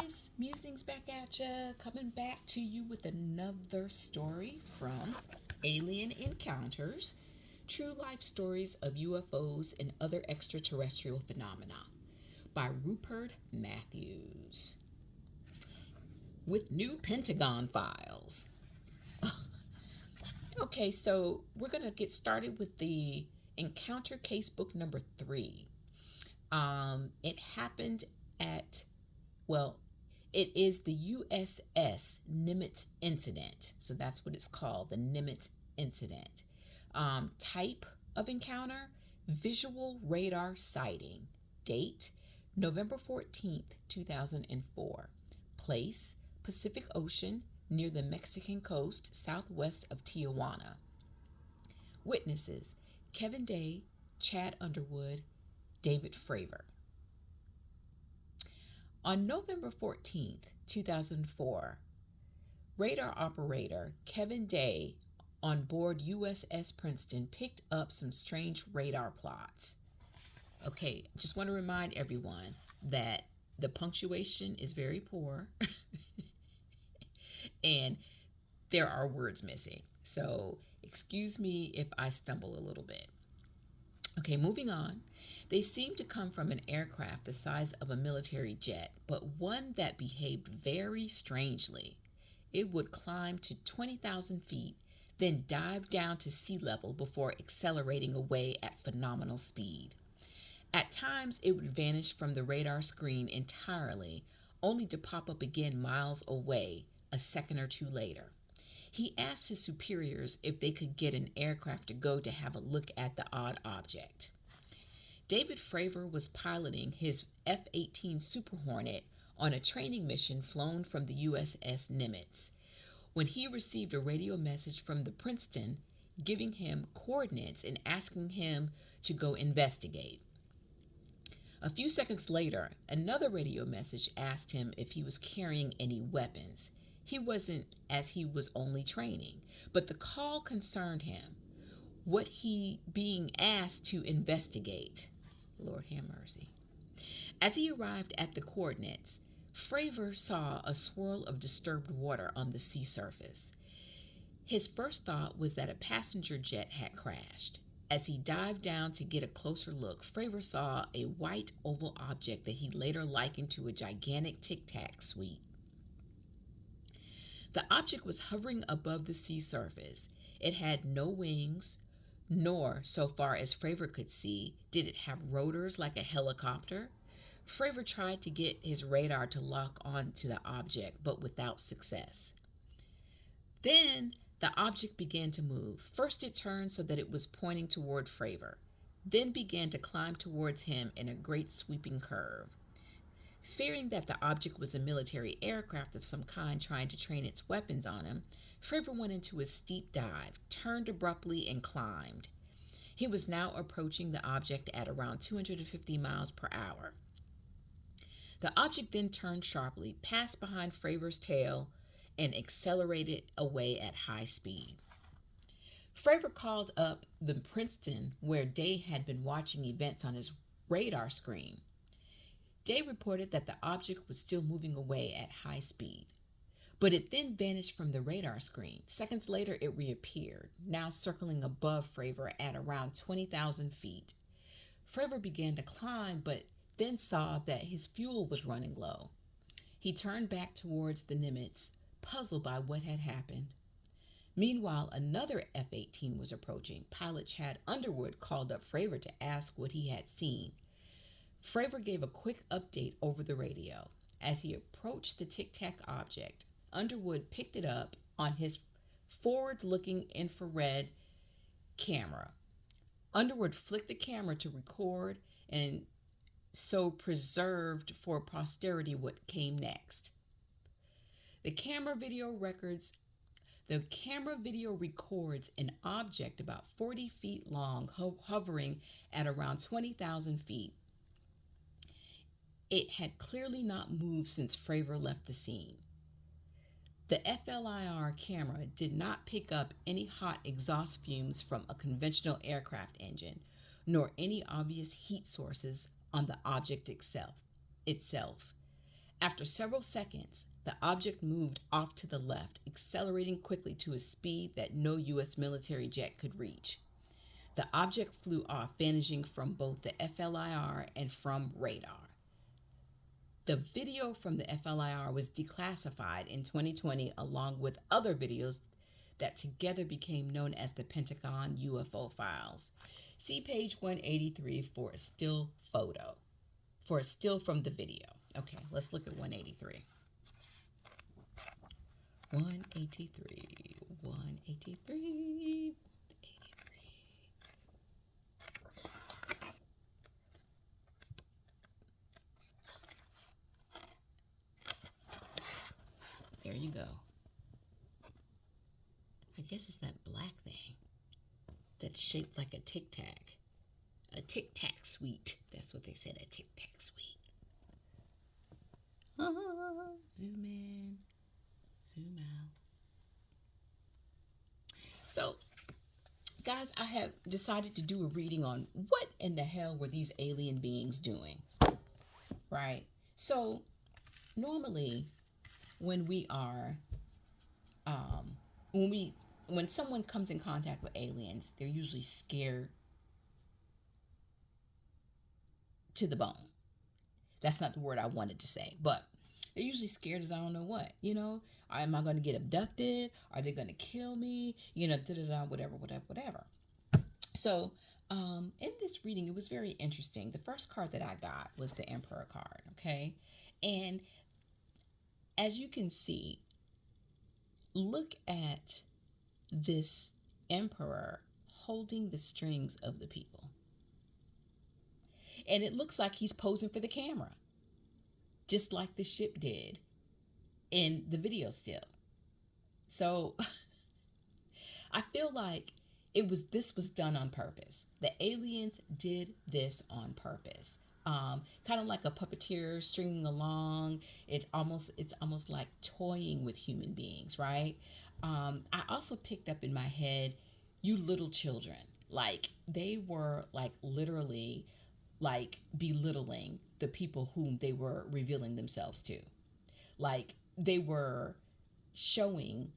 guys, Musings back at ya, coming back to you with another story from Alien Encounters, True Life Stories of UFOs and Other Extraterrestrial Phenomena by Rupert Matthews. With new Pentagon files. Okay, so we're going to get started with the encounter casebook number 3. It happened at, well, it is the USS NIMITZ incident. So that's what it's called, the NIMITZ incident. Type of encounter, visual radar sighting. Date, November 14th, 2004. Place, Pacific Ocean, near the Mexican coast, southwest of Tijuana. Witnesses, Kevin Day, Chad Underwood, David Fravor. On November 14th, 2004, radar operator Kevin Day on board USS Princeton picked up some strange radar plots. Okay, just want to remind everyone that the punctuation is very poor and there are words missing. So excuse me if I stumble a little bit. Okay, moving on. They seemed to come from an aircraft the size of a military jet, but one that behaved very strangely. It would climb to 20,000 feet, then dive down to sea level before accelerating away at phenomenal speed. At times, it would vanish from the radar screen entirely, only to pop up again miles away a second or two later. He asked his superiors if they could get an aircraft to go to have a look at the odd object. David Fravor was piloting his F-18 Super Hornet on a training mission flown from the USS NIMITZ when he received a radio message from the Princeton giving him coordinates and asking him to go investigate. A few seconds later, another radio message asked him if he was carrying any weapons. He wasn't, as he was only training, but the call concerned him. What he being asked to investigate. Lord have mercy. As he arrived at the coordinates, Fravor saw a swirl of disturbed water on the sea surface. His first thought was that a passenger jet had crashed. As he dived down to get a closer look, Fravor saw a white oval object that he later likened to a gigantic tic-tac sweep. The object was hovering above the sea surface. It had no wings, nor, so far as Fravor could see, did it have rotors like a helicopter. Fravor tried to get his radar to lock on to the object, but without success. Then the object began to move. First it turned so that it was pointing toward Fravor, then began to climb towards him in a great sweeping curve. Fearing that the object was a military aircraft of some kind trying to train its weapons on him, Fravor went into a steep dive, turned abruptly, and climbed. He was now approaching the object at around 250 miles per hour. The object then turned sharply, passed behind Fravor's tail, and accelerated away at high speed. Fravor called up the Princeton, where Day had been watching events on his radar screen. Day reported that the object was still moving away at high speed, but it then vanished from the radar screen. Seconds later, it reappeared, now circling above Fravor at around 20,000 feet. Fravor began to climb, but then saw that his fuel was running low. He turned back towards the Nimitz, puzzled by what had happened. Meanwhile, another F-18 was approaching. Pilot Chad Underwood called up Fravor to ask what he had seen. Fravor gave a quick update over the radio. As he approached the tic-tac object, Underwood picked it up on his forward-looking infrared camera. Underwood flicked the camera to record and so preserved for posterity what came next. The camera video records an object about 40 feet long hovering at around 20,000 feet. It had clearly not moved since Fravor left the scene. The FLIR camera did not pick up any hot exhaust fumes from a conventional aircraft engine, nor any obvious heat sources on the object itself. After several seconds, the object moved off to the left, accelerating quickly to a speed that no U.S. military jet could reach. The object flew off, vanishing from both the FLIR and from radar. The video from the FLIR was declassified in 2020 along with other videos that together became known as the Pentagon UFO files. See page 183 for a still photo, for a still from the video. Okay, let's look at 183. 183, 183. There you go. I guess it's that black thing that's shaped like a Tic Tac. A Tic Tac sweet. That's what they said, a Tic Tac sweet. Zoom in, zoom out. So, guys, I have decided to do a reading on what in the hell were these alien beings doing, right? So, normally, when we are, when someone comes in contact with aliens, they're usually scared to the bone. That's not the word I wanted to say, but they're usually scared as I don't know what, am I going to get abducted? Are they going to kill me? Whatever. So, in this reading, it was very interesting. The first card that I got was the Emperor card, okay? And as you can see, look at this Emperor holding the strings of the people. And it looks like he's posing for the camera, just like the ship did in the video still. So I feel like this was done on purpose. The aliens did this on purpose. Kind of like a puppeteer stringing along. It's almost like toying with human beings, right? I also picked up in my head, you little children. Like they were like literally like belittling the people whom they were revealing themselves to. Like they were showing,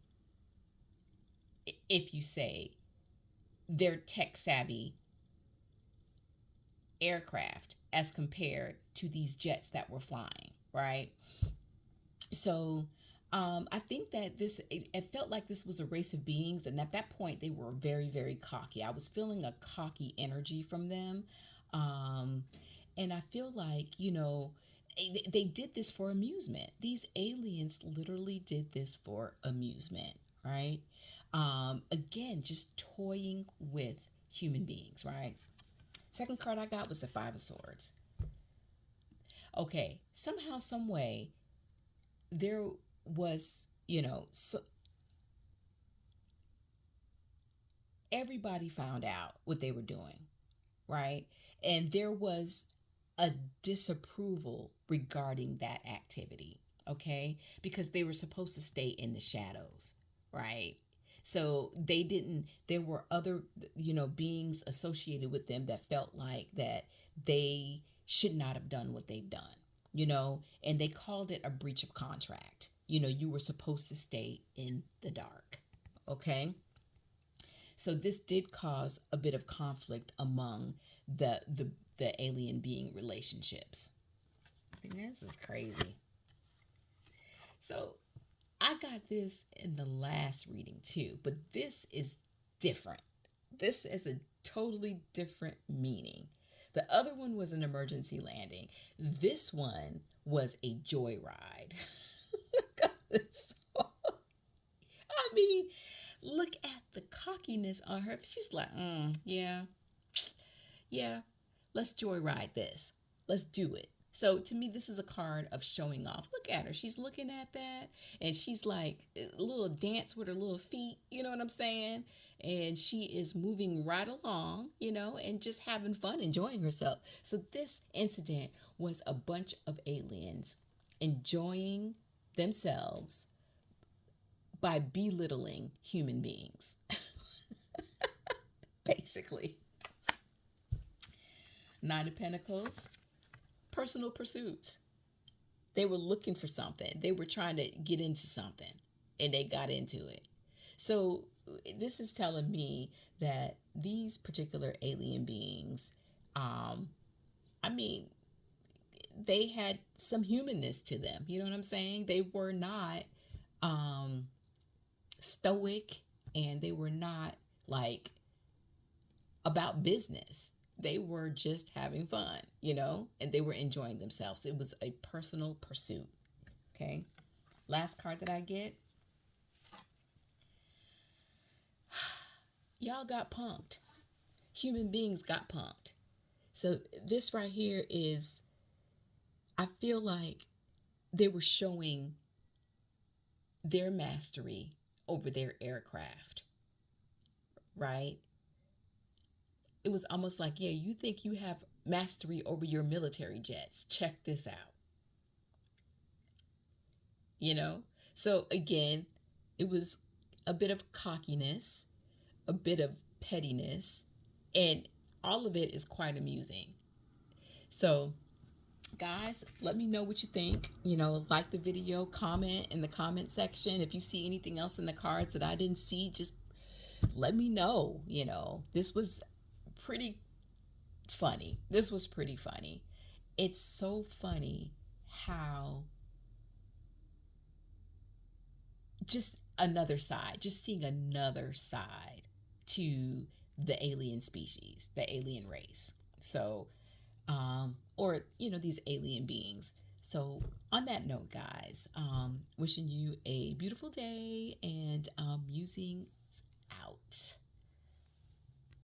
if you say, their tech savvy aircraft as compared to these jets that were flying, right? So I think that it felt like this was a race of beings, and at that point they were very, very cocky. I was feeling a cocky energy from them. And I feel like, they did this for amusement. These aliens literally did this for amusement, right? Again, just toying with human beings, right? Second card I got was the Five of Swords. Okay, somehow, some way, there was, everybody found out what they were doing, right? And there was a disapproval regarding that activity, okay? Because they were supposed to stay in the shadows, right? So there were other, beings associated with them that felt like that they should not have done what they've done, and they called it a breach of contract. You were supposed to stay in the dark, okay? So this did cause a bit of conflict among the alien being relationships. I think this is crazy. So I got this in the last reading too, but this is different. This is a totally different meaning. The other one was an emergency landing. This one was a joyride. Look at this. I mean, look at the cockiness on her. She's like, yeah, let's joyride this. Let's do it. So to me, this is a card of showing off. Look at her. She's looking at that and she's like a little dance with her little feet. You know what I'm saying? And she is moving right along, and just having fun, enjoying herself. So this incident was a bunch of aliens enjoying themselves by belittling human beings, basically. Nine of Pentacles, personal pursuits. They were looking for something. They were trying to get into something, and they got into it. So this is telling me that these particular alien beings, um, I mean, they had some humanness to them. You know what I'm saying? They were not um, stoic, and they were not like about business. They were just having fun, and they were enjoying themselves. It was a personal pursuit. Okay. Last card that I get. Y'all got punked. Human beings got punked. So this right here is, I feel like they were showing their mastery over their aircraft, right? It was almost like, yeah, you think you have mastery over your military jets. Check this out. So again, it was a bit of cockiness, a bit of pettiness, and all of it is quite amusing. So guys, let me know what you think. Like the video, comment in the comment section. If you see anything else in the cards that I didn't see, just let me know. This was pretty funny. It's so funny how just seeing another side to the alien species, the alien race. So, or, these alien beings. So, on that note, guys, wishing you a beautiful day, and musings out.